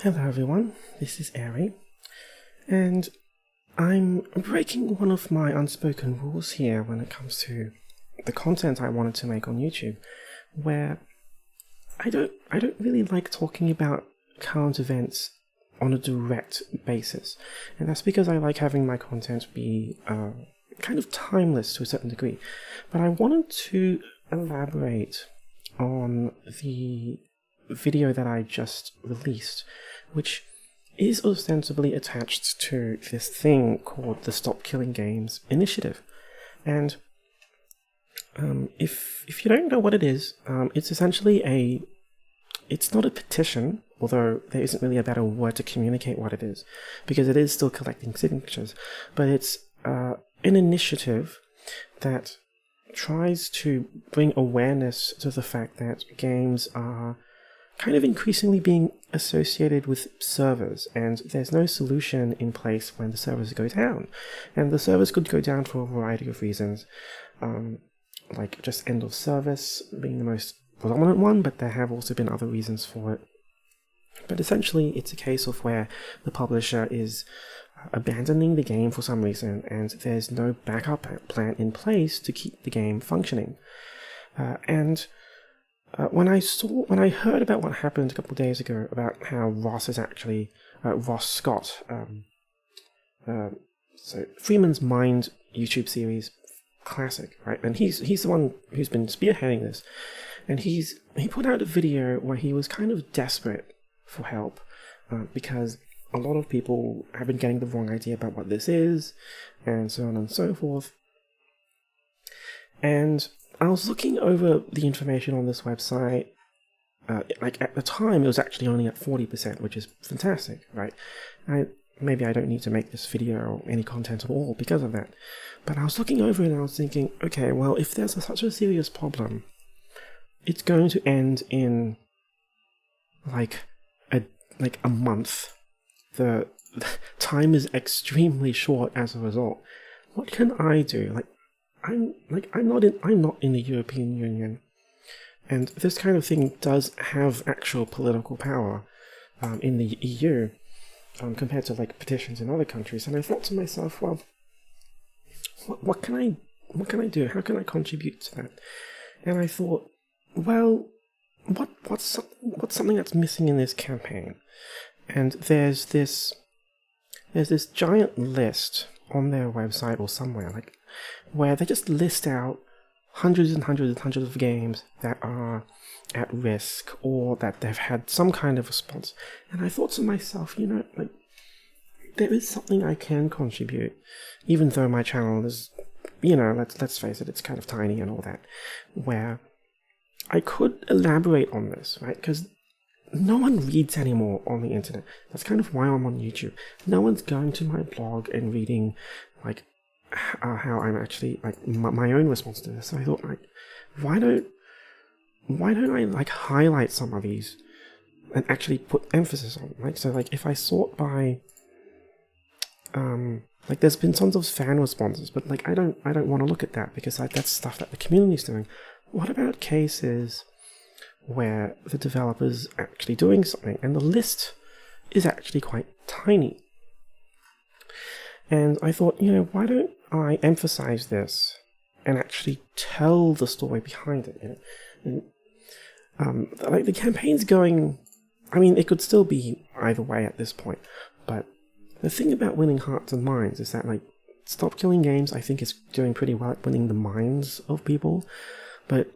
Hello everyone, this is Eiri, and I'm breaking one of my unspoken rules here when it comes to the content I wanted to make on YouTube, where I don't really like talking about current events on a direct basis, and that's because I like having my content be kind of timeless to a certain degree. But I wanted to elaborate on the video that I just released, which is ostensibly attached to this thing called the Stop Killing Games initiative. And if you don't know what it is, it's essentially it's not a petition, although there isn't really a better word to communicate what it is, because it is still collecting signatures, but it's an initiative that tries to bring awareness to the fact that games are kind of increasingly being associated with servers, and there's no solution in place when the servers go down. And the servers could go down for a variety of reasons, like just end of service being the most predominant one, but there have also been other reasons for it. But essentially, it's a case of where the publisher is abandoning the game for some reason, and there's no backup plan in place to keep the game functioning. When I heard about what happened a couple of days ago about how Ross Scott, so Freeman's Mind YouTube series, classic, right? And he's the one who's been spearheading this, and he put out a video where he was kind of desperate for help because a lot of people have been getting the wrong idea about what this is, and so on and so forth. And I was looking over the information on this website. Like at the time, it was actually only at 40%, which is fantastic, right? Maybe I don't need to make this video or any content at all because of that. But I was looking over it and I was thinking, okay, well, if there's such a serious problem, it's going to end in like a month. The time is extremely short as a result. What can I do? I'm not in the European Union, and this kind of thing does have actual political power in the EU compared to like petitions in other countries. And I thought to myself, well, what can I do? How can I contribute to that? And I thought, well, what's something that's missing in this campaign? And there's this giant list on their website or somewhere, like, where they just list out hundreds and hundreds and hundreds of games that are at risk or that they've had some kind of response. And I thought to myself, like, there is something I can contribute, even though my channel is, let's face it, it's kind of tiny and all that, where I could elaborate on this, right? Because no one reads anymore on the internet. That's kind of why I'm on YouTube. No one's going to my blog and reading, like, how I'm actually, like, my own response to this. So I thought, like, why don't I, like, highlight some of these and actually put emphasis on, like, so, like, if I sort by, like, there's been tons of fan responses, but, like, I don't want to look at that because, like, that's stuff that the community's doing. What about cases where the developer's actually doing something and the list is actually quite tiny? And I thought, why don't I emphasize this and actually tell the story behind it? Like, the campaign's going, I mean, it could still be either way at this point, but the thing about winning hearts and minds is that, like, Stop Killing Games, I think, is doing pretty well at winning the minds of people, but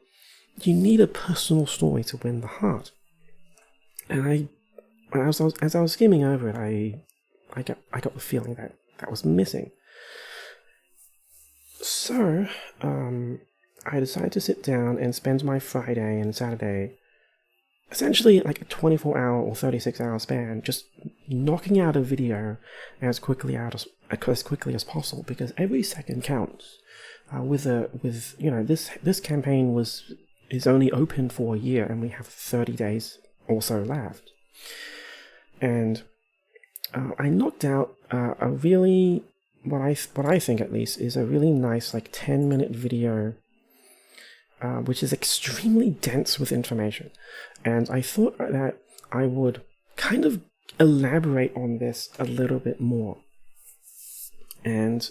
you need a personal story to win the heart. And as I was skimming over it, I got the feeling that was missing. So I decided to sit down and spend my Friday and Saturday, essentially like a 24-hour or 36-hour span, just knocking out a video as quickly as possible, because every second counts. This campaign is only open for a year, and we have 30 days or so left. And I knocked out a really, what I think at least, is a really nice, like, 10-minute video, which is extremely dense with information. And I thought that I would kind of elaborate on this a little bit more. And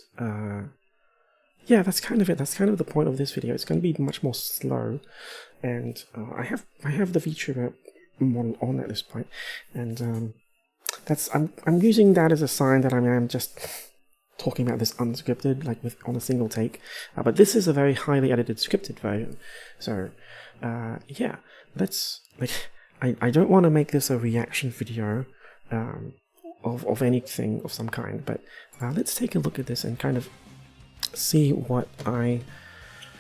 yeah, that's kind of it. That's kind of the point of this video. It's going to be much more slow, and I have the VTuber model on at this point, and I'm using that as a sign that I'm just talking about this unscripted, like on a single take. But this is a very highly edited scripted version. So yeah, I don't want to make this a reaction video of anything of some kind, but let's take a look at this and kind of see what I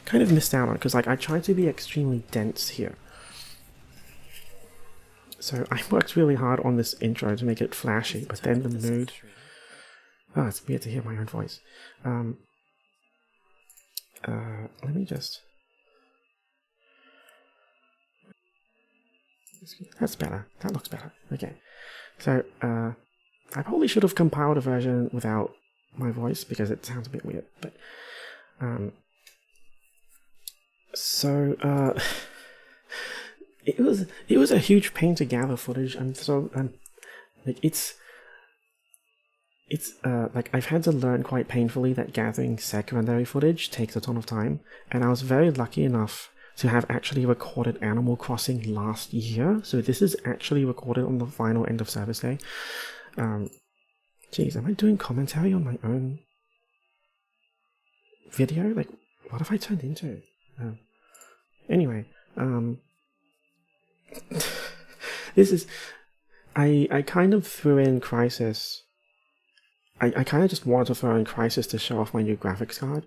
kind of missed out on, because like I tried to be extremely dense here. So I worked really hard on this intro to make it flashy, but then the mood... Oh, it's weird to hear my own voice. Let me just... That's better. That looks better. Okay. So, I probably should have compiled a version without my voice, because it sounds a bit weird, but... It was a huge pain to gather footage, and so like it's like I've had to learn quite painfully that gathering secondary footage takes a ton of time, and I was very lucky enough to have actually recorded Animal Crossing last year, so this is actually recorded on the final end of service day. Geez, am I doing commentary on my own video? Like, what have I turned into? Anyway, this is... I kind of threw in Crisis. I kind of just wanted to throw in Crisis to show off my new graphics card.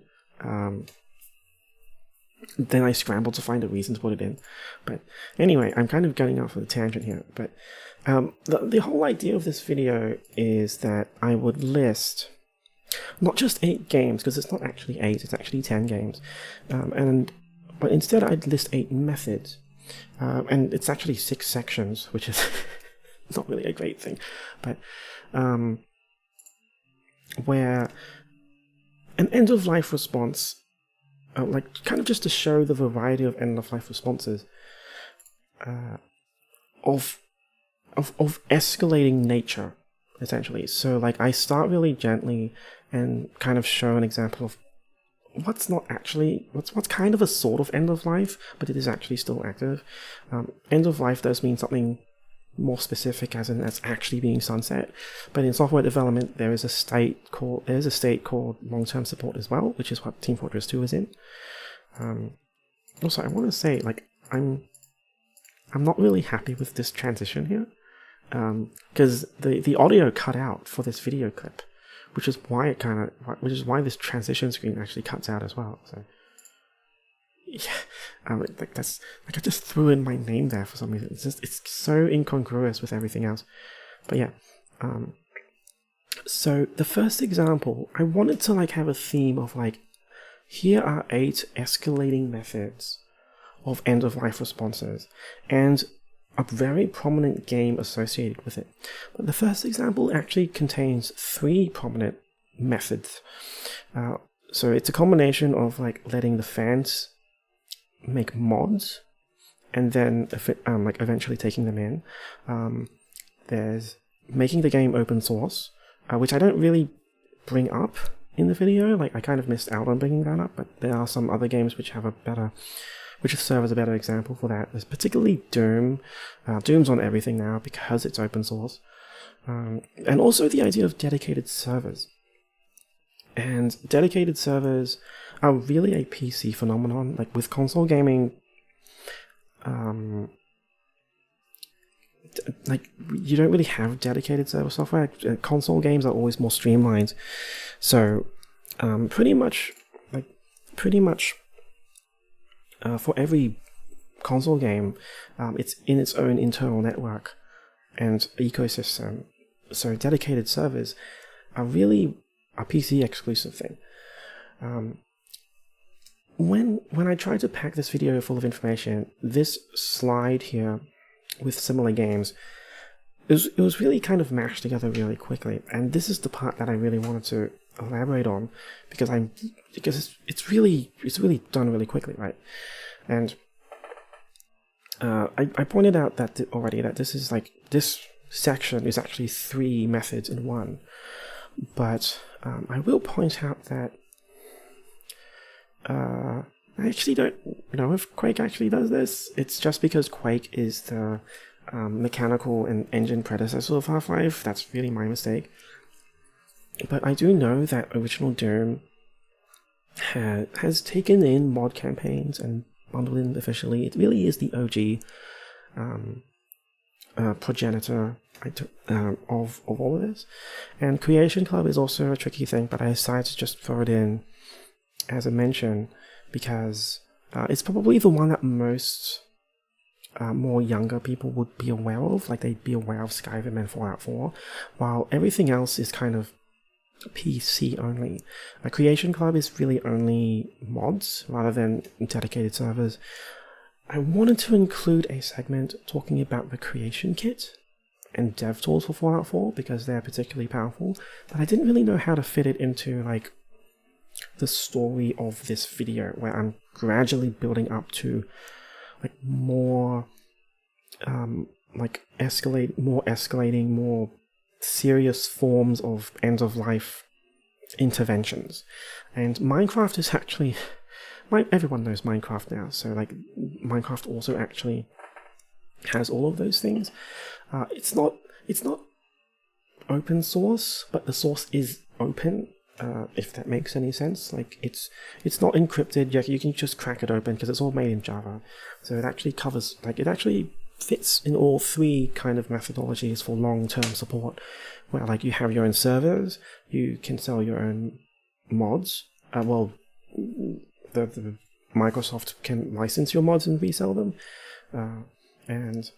Then I scrambled to find a reason to put it in. But anyway, I'm kind of getting off of the tangent here. But the whole idea of this video is that I would list not just 8 games, because it's not actually 8, it's actually 10 games. But instead I'd list 8 methods. And it's actually 6 sections, which is not really a great thing. But where an end-of-life response, like kind of just to show the variety of end-of-life responses of escalating nature, essentially. So like I start really gently and kind of show an example of what's not actually, what's kind of a sort of end of life, but it is actually still active. End of life does mean something more specific, as in that's actually being sunset. But in software development, there is a state called long-term support as well, which is what Team Fortress 2 is in. Also, I want to say, like, I'm not really happy with this transition here, because the audio cut out for this video clip, which is why this transition screen actually cuts out as well. So yeah, like that's like I just threw in my name there for some reason. It's so incongruous with everything else. But yeah, so the first example, I wanted to like have a theme of like, here are 8 escalating methods of end-of-life responses, and a very prominent game associated with it. But the first example actually contains 3 prominent methods. So it's a combination of like letting the fans make mods, and then like eventually taking them in. There's making the game open source, which I don't really bring up in the video. Like I kind of missed out on bringing that up, but there are some other games which have which serve as a better example for that. There's particularly Doom. Doom's on everything now because it's open source. And also the idea of dedicated servers. And dedicated servers are really a PC phenomenon. Like with console gaming, like you don't really have dedicated server software. Console games are always more streamlined. So pretty much for every console game, it's in its own internal network and ecosystem. So dedicated servers are really a PC exclusive thing. When I tried to pack this video full of information, this slide here with similar games, it was really kind of mashed together really quickly. And this is the part that I really wanted to elaborate on, because it's really done really quickly, right? And I pointed out that already that this is like, this section is actually 3 methods in one. But I will point out that I actually don't know if Quake actually does this. It's just because Quake is the mechanical and engine predecessor of Half-Life. That's really my mistake. But I do know that original Doom has taken in mod campaigns and bundled in officially. It really is the OG progenitor of all of this. And Creation Club is also a tricky thing, but I decided to just throw it in as a mention because it's probably the one that most more younger people would be aware of. Like, they'd be aware of Skyrim and Fallout 4, while everything else is kind of PC only. Creation Club is really only mods rather than dedicated servers. I wanted to include a segment talking about the creation kit and dev tools for Fallout 4 because they're particularly powerful, but I didn't really know how to fit it into like the story of this video, where I'm gradually building up to like more escalating, more serious forms of end-of-life interventions. And Minecraft is actually... everyone knows Minecraft now, so like Minecraft also actually has all of those things. It's not open source, but the source is open, if that makes any sense. Like, it's not encrypted, you can just crack it open because it's all made in Java. So it actually covers, like, it actually fits in all 3 kind of methodologies for long-term support, where like you have your own servers, you can sell your own mods. The Microsoft can license your mods and resell them, and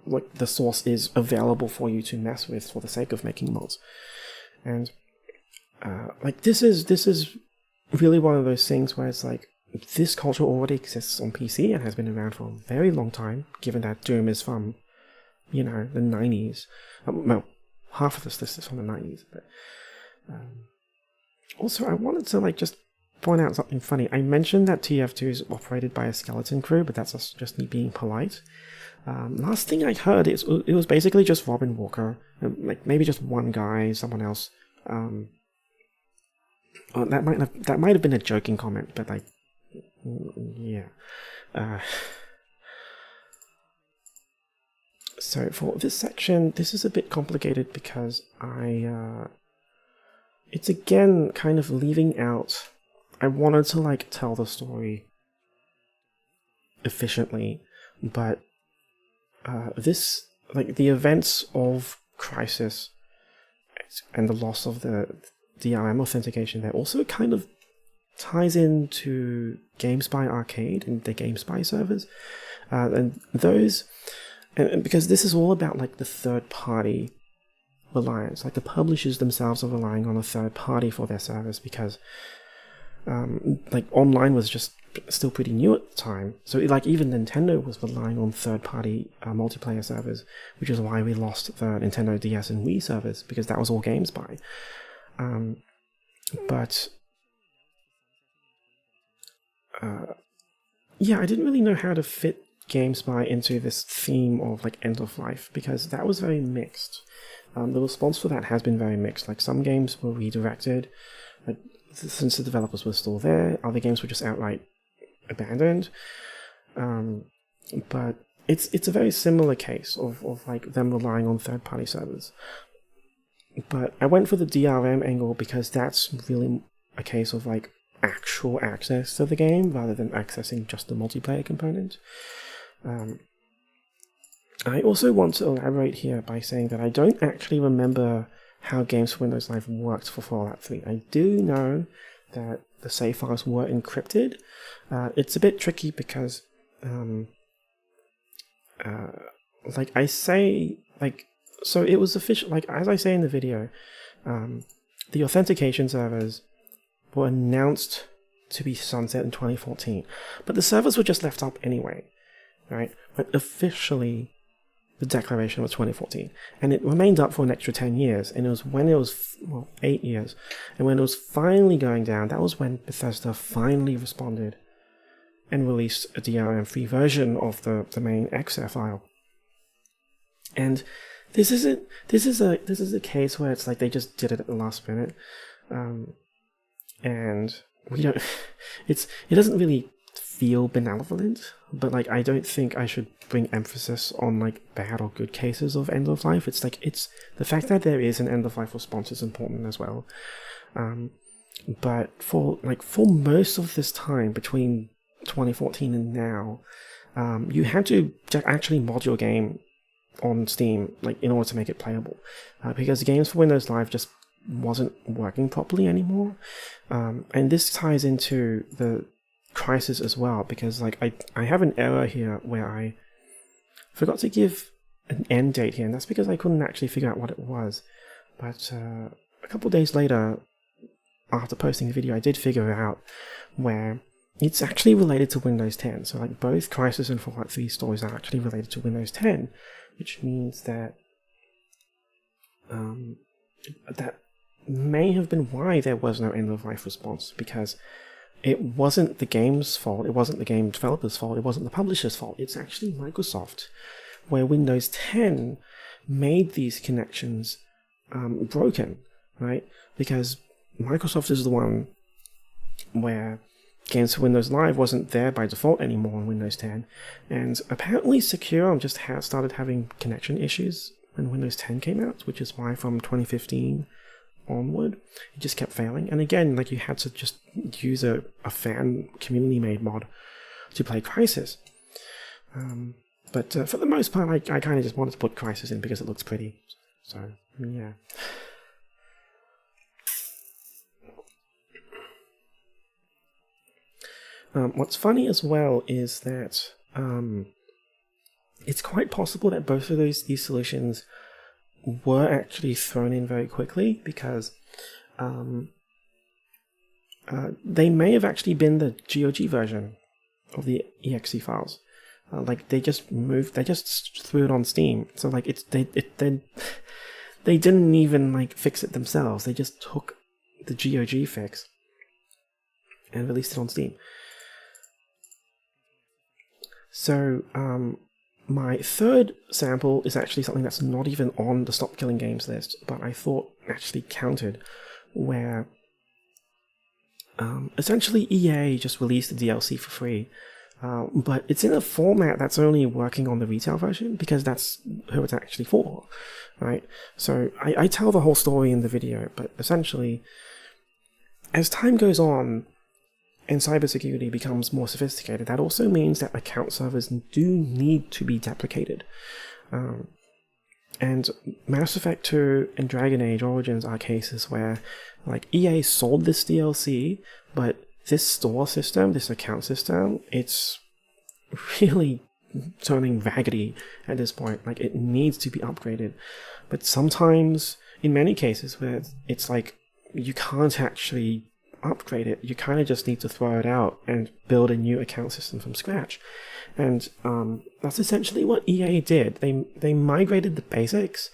like the source is available for you to mess with for the sake of making mods. And like this is really one of those things where it's like, this culture already exists on PC and has been around for a very long time, given that Doom is from, the 90s. Well, half of this list is from the 90s. But also, I wanted to just point out something funny. I mentioned that TF2 is operated by a skeleton crew, but that's just me being polite. Last thing I heard, it was basically just Robin Walker, like maybe just one guy, someone else. That might have been a joking comment, but like, yeah. So for this section, this is a bit complicated because it's again kind of leaving out. I wanted to tell the story efficiently, but the events of Crisis and the loss of the DRM authentication there also kind of ties into GameSpy Arcade and the GameSpy servers, and those, and because this is all about the third-party reliance, the publishers themselves are relying on a third party for their service because online was just still pretty new at the time. So even Nintendo was relying on third-party multiplayer servers, which is why we lost the Nintendo DS and Wii servers, because that was all GameSpy. But yeah, I didn't really know how to fit GameSpy into this theme of end of life, because that was very mixed. The response for that has been very mixed. Some games were redirected, since the developers were still there. Other games were just outright abandoned. But it's a very similar case of them relying on third-party servers. But I went for the DRM angle because that's really a case of actual access to the game rather than accessing just the multiplayer component. I also want to elaborate here by saying that I don't actually remember how Games for Windows Live worked for Fallout 3. I do know that the save files were encrypted. It's a bit tricky because, so it was official, as I say in the video, the authentication servers were announced to be sunset in 2014, but the servers were just left up anyway, right? But officially, the declaration was 2014, and it remained up for an extra 10 years, and it was when it was, 8 years, and when it was finally going down, that was when Bethesda finally responded and released a DRM-free version of the main exe file. And this is a case where it's like they just did it at the last minute, and we don't. It doesn't really feel benevolent, but like I don't think I should bring emphasis on like bad or good cases of end of life. It's like it's the fact that there is an end of life response is important as well. But for most of this time between 2014 and now, you had to actually mod your game on Steam like in order to make it playable, because games for Windows Live just wasn't working properly anymore. And this ties into the Crisis as well, because like I have an error here where I forgot to give an end date here, and that's because I couldn't actually figure out what it was. But a couple of days later, after posting the video, I did figure it out, where it's actually related to Windows 10. So like both Crisis and Fallout 3 stories are actually related to Windows 10, which means that that may have been why there was no end of life response, because it wasn't the game's fault, it wasn't the game developer's fault, it wasn't the publisher's fault. It's actually Microsoft, where Windows 10 made these connections broken, right? Because Microsoft is the one where games for Windows Live wasn't there by default anymore on Windows 10, and apparently Secure just started having connection issues when Windows 10 came out, which is why from 2015 onward it just kept failing. And again, like you had to just use a fan community made mod to play Crisis. But for the most part, I kind of just wanted to put Crisis in because it looks pretty. So yeah. What's funny as well is that it's quite possible that both of these solutions were actually thrown in very quickly, because they may have actually been the GOG version of the exe files. Like they just threw it on Steam. So like they didn't even like fix it themselves. They just took the GOG fix and released it on Steam. So my third sample is actually something that's not even on the Stop Killing Games list, but I thought actually counted, where essentially EA just released the DLC for free, but it's in a format that's only working on the retail version, because that's who it's actually for, right? So I tell the whole story in the video, but essentially, as time goes on, and cybersecurity becomes more sophisticated, that also means that account servers do need to be deprecated. And Mass Effect 2 and Dragon Age Origins are cases where like EA sold this DLC, but this store system, this account system, it's really turning raggedy at this point. Like it needs to be upgraded. But sometimes, in many cases where it's like you can't actually upgrade it, you kind of just need to throw it out and build a new account system from scratch. And that's essentially what EA did. They migrated the basics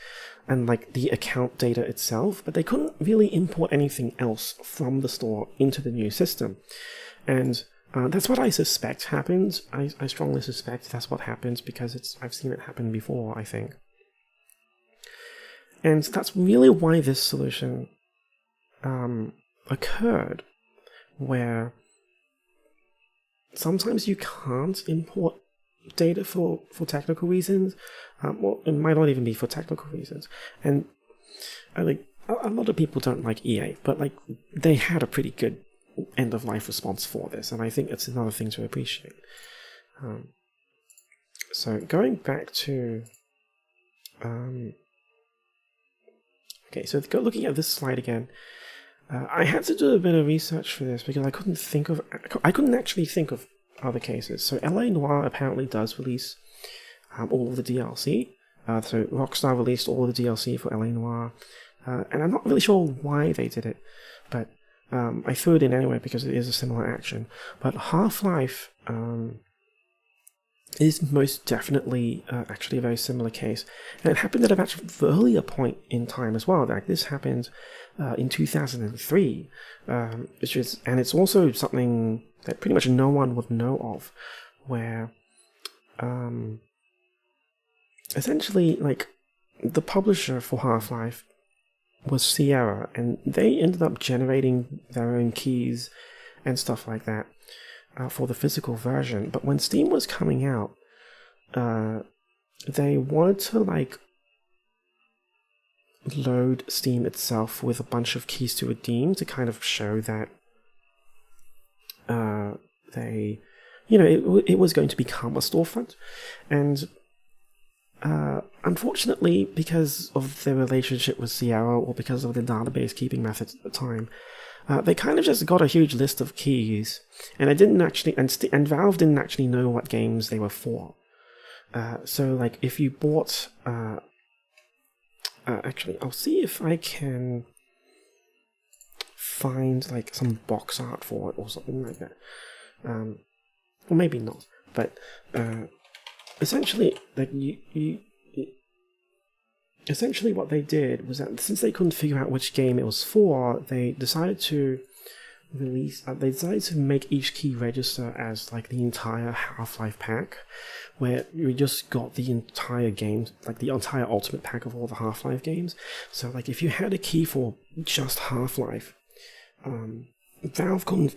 and like the account data itself, but they couldn't really import anything else from the store into the new system. And that's what I suspect happened. I strongly suspect that's what happens, because I've seen it happen before, I think. And that's really why this solution occurred, where sometimes you can't import data for technical reasons. Well, it might not even be for technical reasons. And like a lot of people don't like EA, but like they had a pretty good end of life response for this, and I think it's another thing to appreciate. So going back to okay, so looking at this slide again. I had to do a bit of research for this because I couldn't actually think of other cases. So LA Noire apparently does release all of the DLC. So Rockstar released all of the DLC for LA Noire, and I'm not really sure why they did it, but I threw it in anyway because it is a similar action. But Half-Life is most definitely actually a very similar case, and it happened at a much earlier point in time as well. Like this happened in 2003, and it's also something that pretty much no one would know of, where essentially like the publisher for Half-Life was Sierra, and they ended up generating their own keys and stuff like that for the physical version. But when Steam was coming out, they wanted to like load Steam itself with a bunch of keys to redeem to kind of show that they, it was going to become a storefront. And unfortunately, because of their relationship with Sierra, or because of the database keeping methods at the time, they kind of just got a huge list of keys, and it didn't actually, and Valve didn't actually know what games they were for. So, like, if you bought, actually, I'll see if I can find like some box art for it or something like that. Or maybe not, but essentially, like essentially what they did was that since they couldn't figure out which game it was for, they decided to make each key register as like the entire Half-Life pack, where you just got the entire game, like the entire ultimate pack of all the Half-Life games. So like if you had a key for just Half-Life, Valve couldn't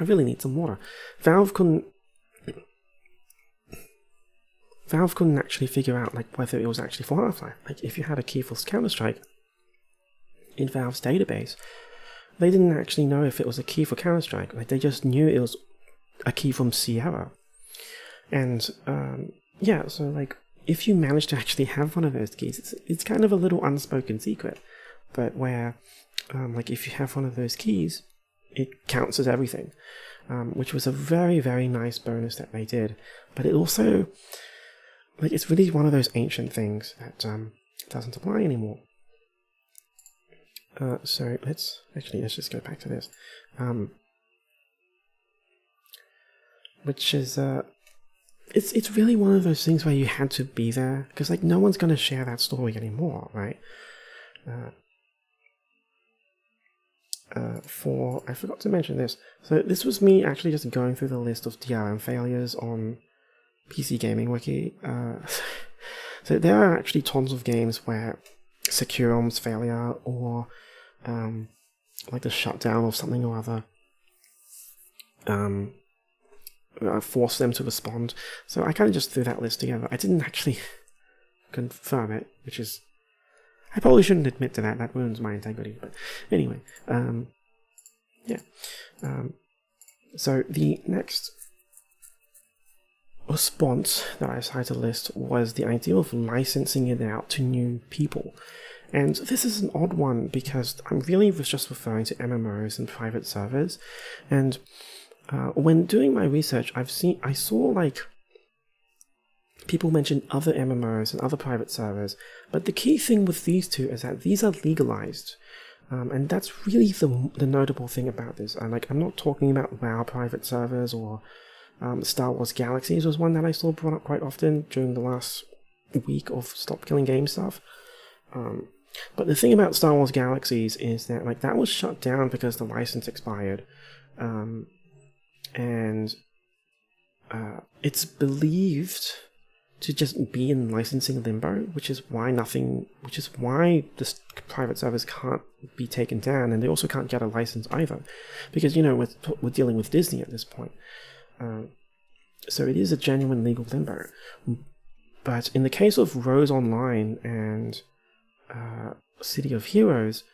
I really need some water. Valve couldn't actually figure out like whether it was actually for Half-Life. Like if you had a key for Counter-Strike in Valve's database, they didn't actually know if it was a key for Counter-Strike. Like they just knew it was a key from Sierra. And so like if you manage to actually have one of those keys, it's kind of a little unspoken secret, but where like if you have one of those keys, it counts as everything, which was a very, very nice bonus that they did. But it also, like, it's really one of those ancient things that doesn't apply anymore. So let's just go back to this, which is it's really one of those things where you had to be there, because like no one's gonna share that story anymore, right? I forgot to mention this. So this was me actually just going through the list of DRM failures on PC Gaming Wiki. So there are actually tons of games where Securum's failure or like the shutdown of something or other forced them to respond. So I kind of just threw that list together. I didn't actually confirm it, which is, I probably shouldn't admit to that. That ruins my integrity. But anyway, so the next response that I decided to list was the idea of licensing it out to new people. And this is an odd one because I'm really just referring to MMOs and private servers. And when doing my research, I saw like people mention other MMOs and other private servers, but the key thing with these two is that these are legalized, and that's really the notable thing about this. Like, I'm not talking about WoW private servers or Star Wars Galaxies was one that I saw brought up quite often during the last week of Stop Killing Game stuff. But the thing about Star Wars Galaxies is that like that was shut down because the license expired, and it's believed to just be in licensing limbo, which is why this private servers can't be taken down, and they also can't get a license either, because we're dealing with Disney at this point. So it is a genuine legal limbo. But in the case of Rose Online and City of Heroes,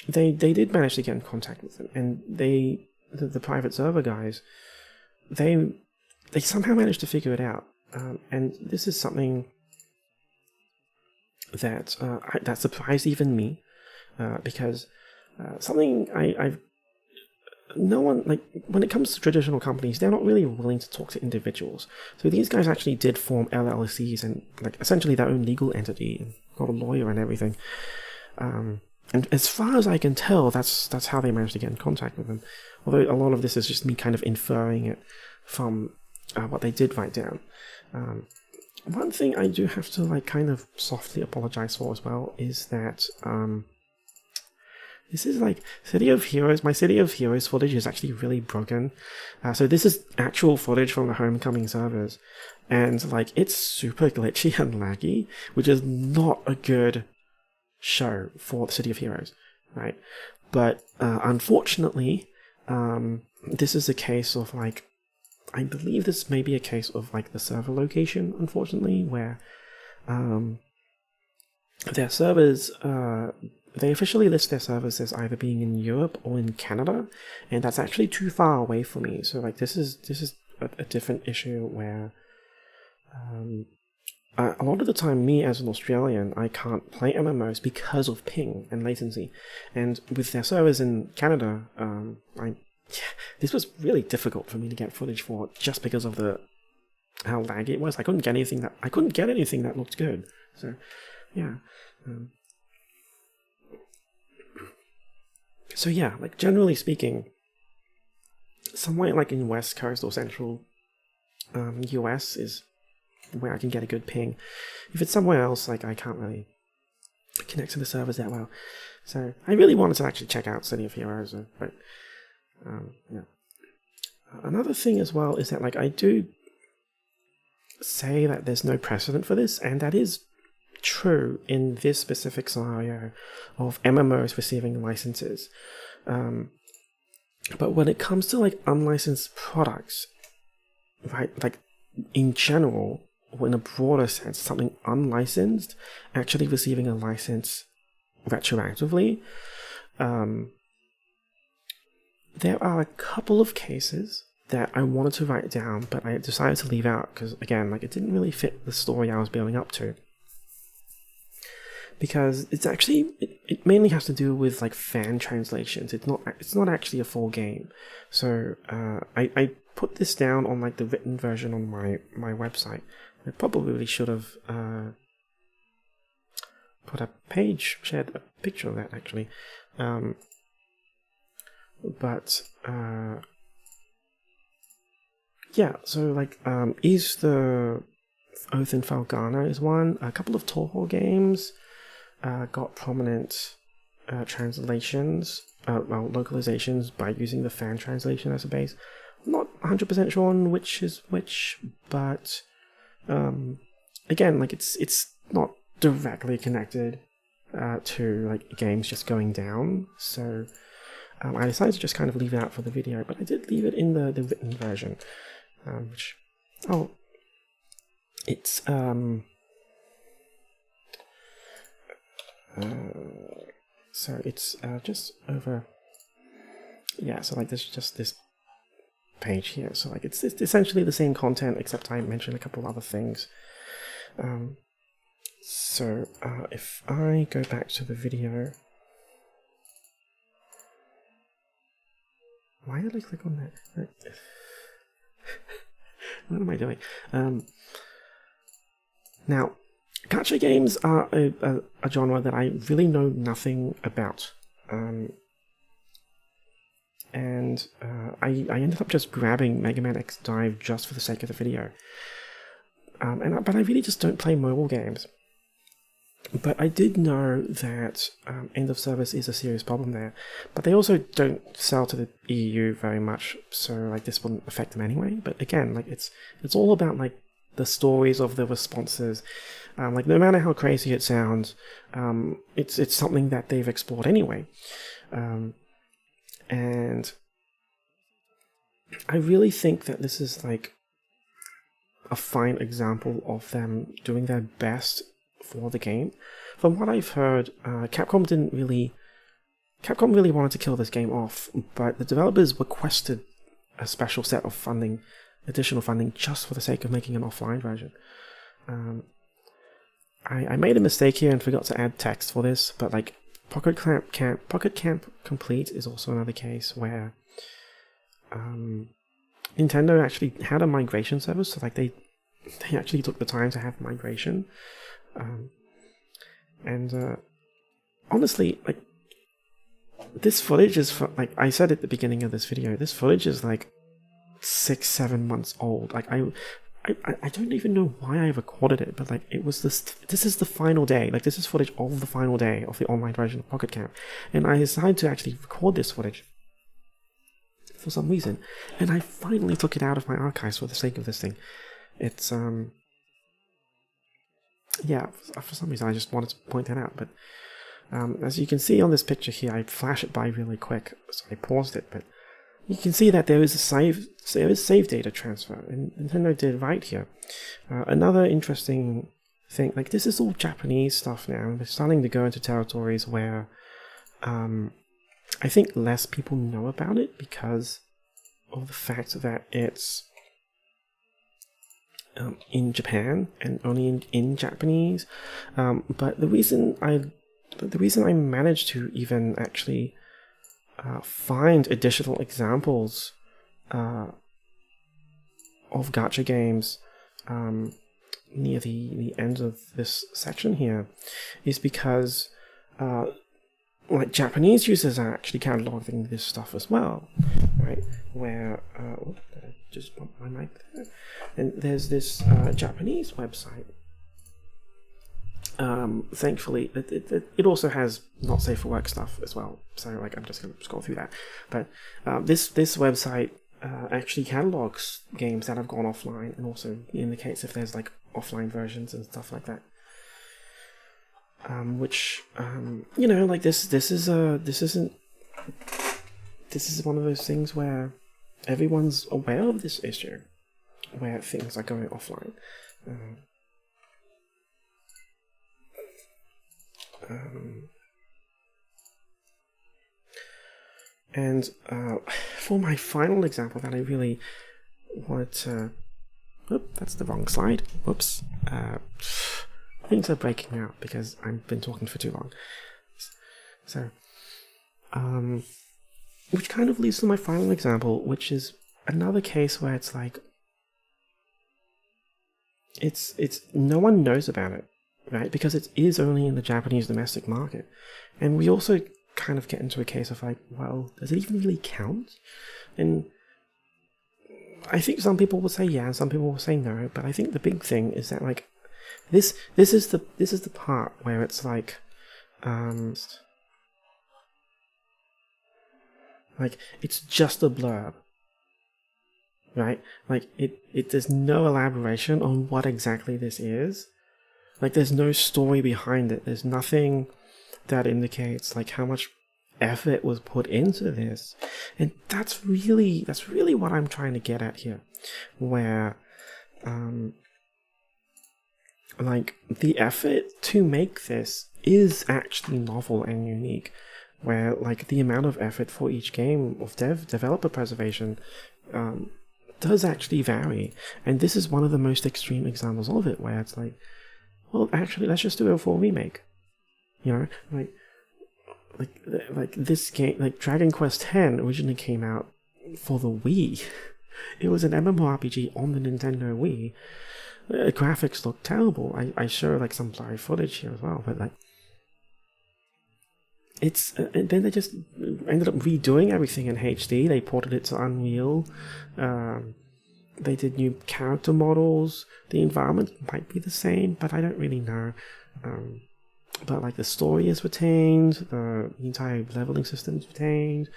they did manage to get in contact with them, and the private server guys, they somehow managed to figure it out, and this is something that that surprised even me, because something no one, like, when it comes to traditional companies, they're not really willing to talk to individuals. So these guys actually did form LLCs and like essentially their own legal entity, and got a lawyer and everything. And as far as I can tell, that's how they managed to get in contact with them. Although a lot of this is just me kind of inferring it from what they did write down. One thing I do have to like kind of softly apologize for as well is that This is like City of Heroes. My City of Heroes footage is actually really broken. So this is actual footage from the homecoming servers. And like it's super glitchy and laggy, which is not a good show for the City of Heroes, right? But unfortunately, this is a case of like, I believe this may be a case of like the server location, unfortunately, where their servers, they officially list their servers as either being in Europe or in Canada, and that's actually too far away for me. So like this is a different issue where a lot of the time, me as an Australian, I can't play MMOs because of ping and latency. And with their servers in Canada, this was really difficult for me to get footage for just because of how laggy it was. I couldn't get anything that looked good. So, yeah. So yeah, like generally speaking, somewhere like in West Coast or Central US is where I can get a good ping. If it's somewhere else, like I can't really connect to the servers that well. So I really wanted to actually check out City of Heroes, but yeah. Another thing as well is that like I do say that there's no precedent for this, and that is true in this specific scenario of MMOs receiving licenses. But when it comes to like unlicensed products, right, like in general, in a broader sense, something unlicensed actually receiving a license retroactively, there are a couple of cases that I wanted to write down, but I decided to leave out because, again, like it didn't really fit the story I was building up to. Because it's actually, it mainly has to do with like fan translations. It's not actually a full game. So I put this down on like the written version on my website. I probably should have shared a picture of that actually. Yeah, so like is the Oath in Falgana is one. A couple of Toho games got prominent translations, localizations by using the fan translation as a base. I'm not 100% sure on which is which, but again, like it's not directly connected to like games just going down. So I decided to just kind of leave it out for the video, but I did leave it in the written version, which it's so it's just over, yeah, so like there's just this page here, so like it's essentially the same content except I mentioned a couple other things. So if I go back to the video, why did I click on that? What am I doing? Now, gacha games are a genre that I really know nothing about. And I ended up just grabbing Mega Man X Dive just for the sake of the video. But I really just don't play mobile games. But I did know that end of service is a serious problem there. But they also don't sell to the EU very much, so like this wouldn't affect them anyway. But again, like it's all about like the stories of the responses. Like no matter how crazy it sounds, it's something that they've explored anyway. And I really think that this is like a fine example of them doing their best for the game. From what I've heard, Capcom really wanted to kill this game off, but the developers requested a special set of funding, additional funding, just for the sake of making an offline version. I made a mistake here and forgot to add text for this, but like Pocket Camp Complete is also another case where Nintendo actually had a migration service, so like they actually took the time to have migration. Honestly, like this footage is like I said at the beginning of this video, this footage is like 6-7 months old. Like I I don't even know why I recorded it, but like it was this is the final day, like this is footage of the final day of the online version of Pocket Camp, and I decided to actually record this footage for some reason, and I finally took it out of my archives for the sake of this thing. It's yeah, for some reason I just wanted to point that out, but as you can see on this picture here, I flash it by really quick, so I paused it, but you can see that there is save data transfer, and Nintendo did right here. Another interesting thing, like this is all Japanese stuff now, and we're starting to go into territories where I think less people know about it because of the fact that it's in Japan and only in Japanese. But the reason I managed to even actually find additional examples of gacha games near the end of this section here is because like Japanese users are actually cataloging this stuff as well, right? Where did I just bump my mic there? And there's this Japanese website. Thankfully, it also has not safe for work stuff as well. So like I'm just gonna scroll through that. But this website actually catalogs games that have gone offline, and also indicates if there's like offline versions and stuff like that. Which like this is one of those things where everyone's aware of this issue, where things are going offline. And for my final example that I really wanted to... Oop, that's the wrong slide. Whoops. Things are breaking out because I've been talking for too long. So, which kind of leads to my final example, which is another case where it's like, it's no one knows about it, right? Because it is only in the Japanese domestic market. And we also kind of get into a case of like, well, does it even really count? And I think some people will say yeah, and some people will say no, but I think the big thing is that like, this is the part where it's like it's just a blurb, right? Like there's no elaboration on what exactly this is. Like there's no story behind it. There's nothing that indicates like how much effort was put into this, and that's really what I'm trying to get at here, where like the effort to make this is actually novel and unique, where like the amount of effort for each game of developer preservation does actually vary, and this is one of the most extreme examples of it, where it's like, well, actually let's just do a full remake, like this game, like Dragon Quest X originally came out for the Wii. It was an MMORPG on the Nintendo Wii. Graphics look terrible. I show like some blurry footage here as well, but like it's and then they just ended up redoing everything in HD. They ported it to Unreal. They did new character models. The environment might be the same, but I don't really know. But like the story is retained, the entire leveling system is retained,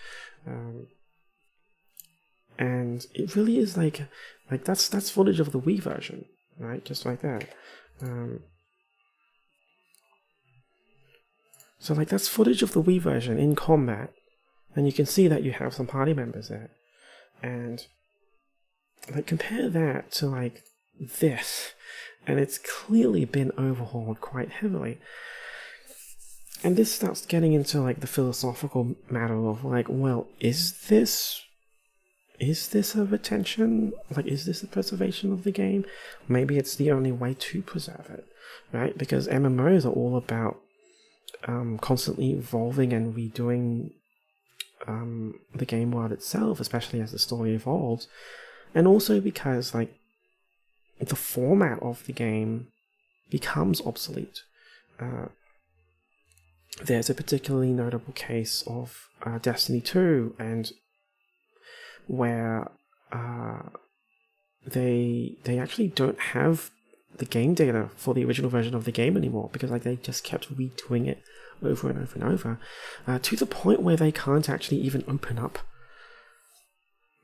and it really is like that's footage of the Wii version. Right, just like that. So like that's footage of the Wii version in combat, and you can see that you have some party members there, and like compare that to like this, and it's clearly been overhauled quite heavily. And this starts getting into like the philosophical matter of like, well, is this a retention? Like, is this a preservation of the game? Maybe it's the only way to preserve it, right? Because MMOs are all about constantly evolving and redoing the game world itself, especially as the story evolves. And also because, like, the format of the game becomes obsolete. There's a particularly notable case of Destiny 2, and where they actually don't have the game data for the original version of the game anymore, because like they just kept redoing it over and over and over, to the point where they can't actually even open up.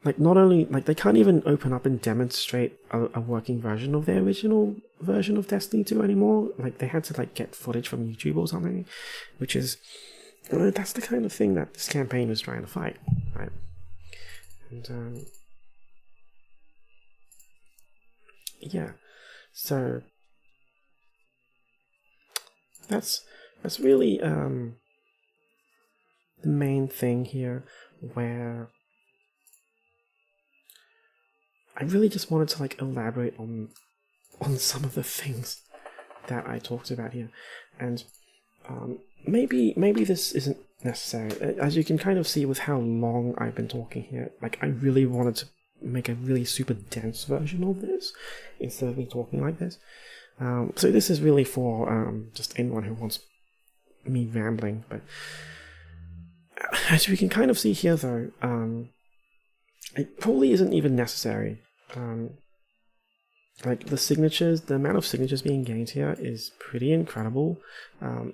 Like, not only, like, they can't even open up and demonstrate a working version of their original version of Destiny 2 anymore. Like, they had to, like, get footage from YouTube or something, which is, that's the kind of thing that this campaign is trying to fight, right? And, yeah, so, that's really, the main thing here, where I really just wanted to like elaborate on some of the things that I talked about here, and maybe this isn't necessary. As you can kind of see with how long I've been talking here, like I really wanted to make a really super dense version of this instead of me talking like this. So this is really for just anyone who wants me rambling. But as we can kind of see here, though, it probably isn't even necessary. Like the signatures, the amount of signatures being gained here is pretty incredible.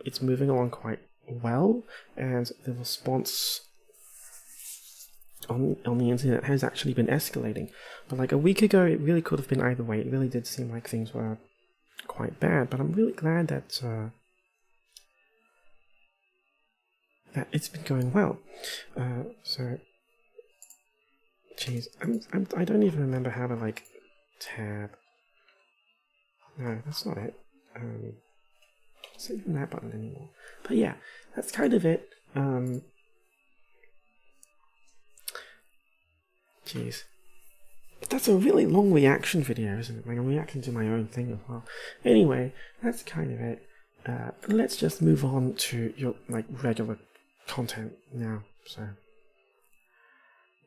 It's moving along quite well, and the response on the internet has actually been escalating. But like a week ago, it really could have been either way. It really did seem like things were quite bad. But I'm really glad that that it's been going well. So, jeez, I don't even remember how to like tab. No, that's not it. It's not even that button anymore. But yeah, that's kind of it. Jeez. That's a really long reaction video, isn't it? Like, I'm reacting to my own thing as well. Anyway, that's kind of it. Let's just move on to your, like, regular content now. So,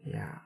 yeah.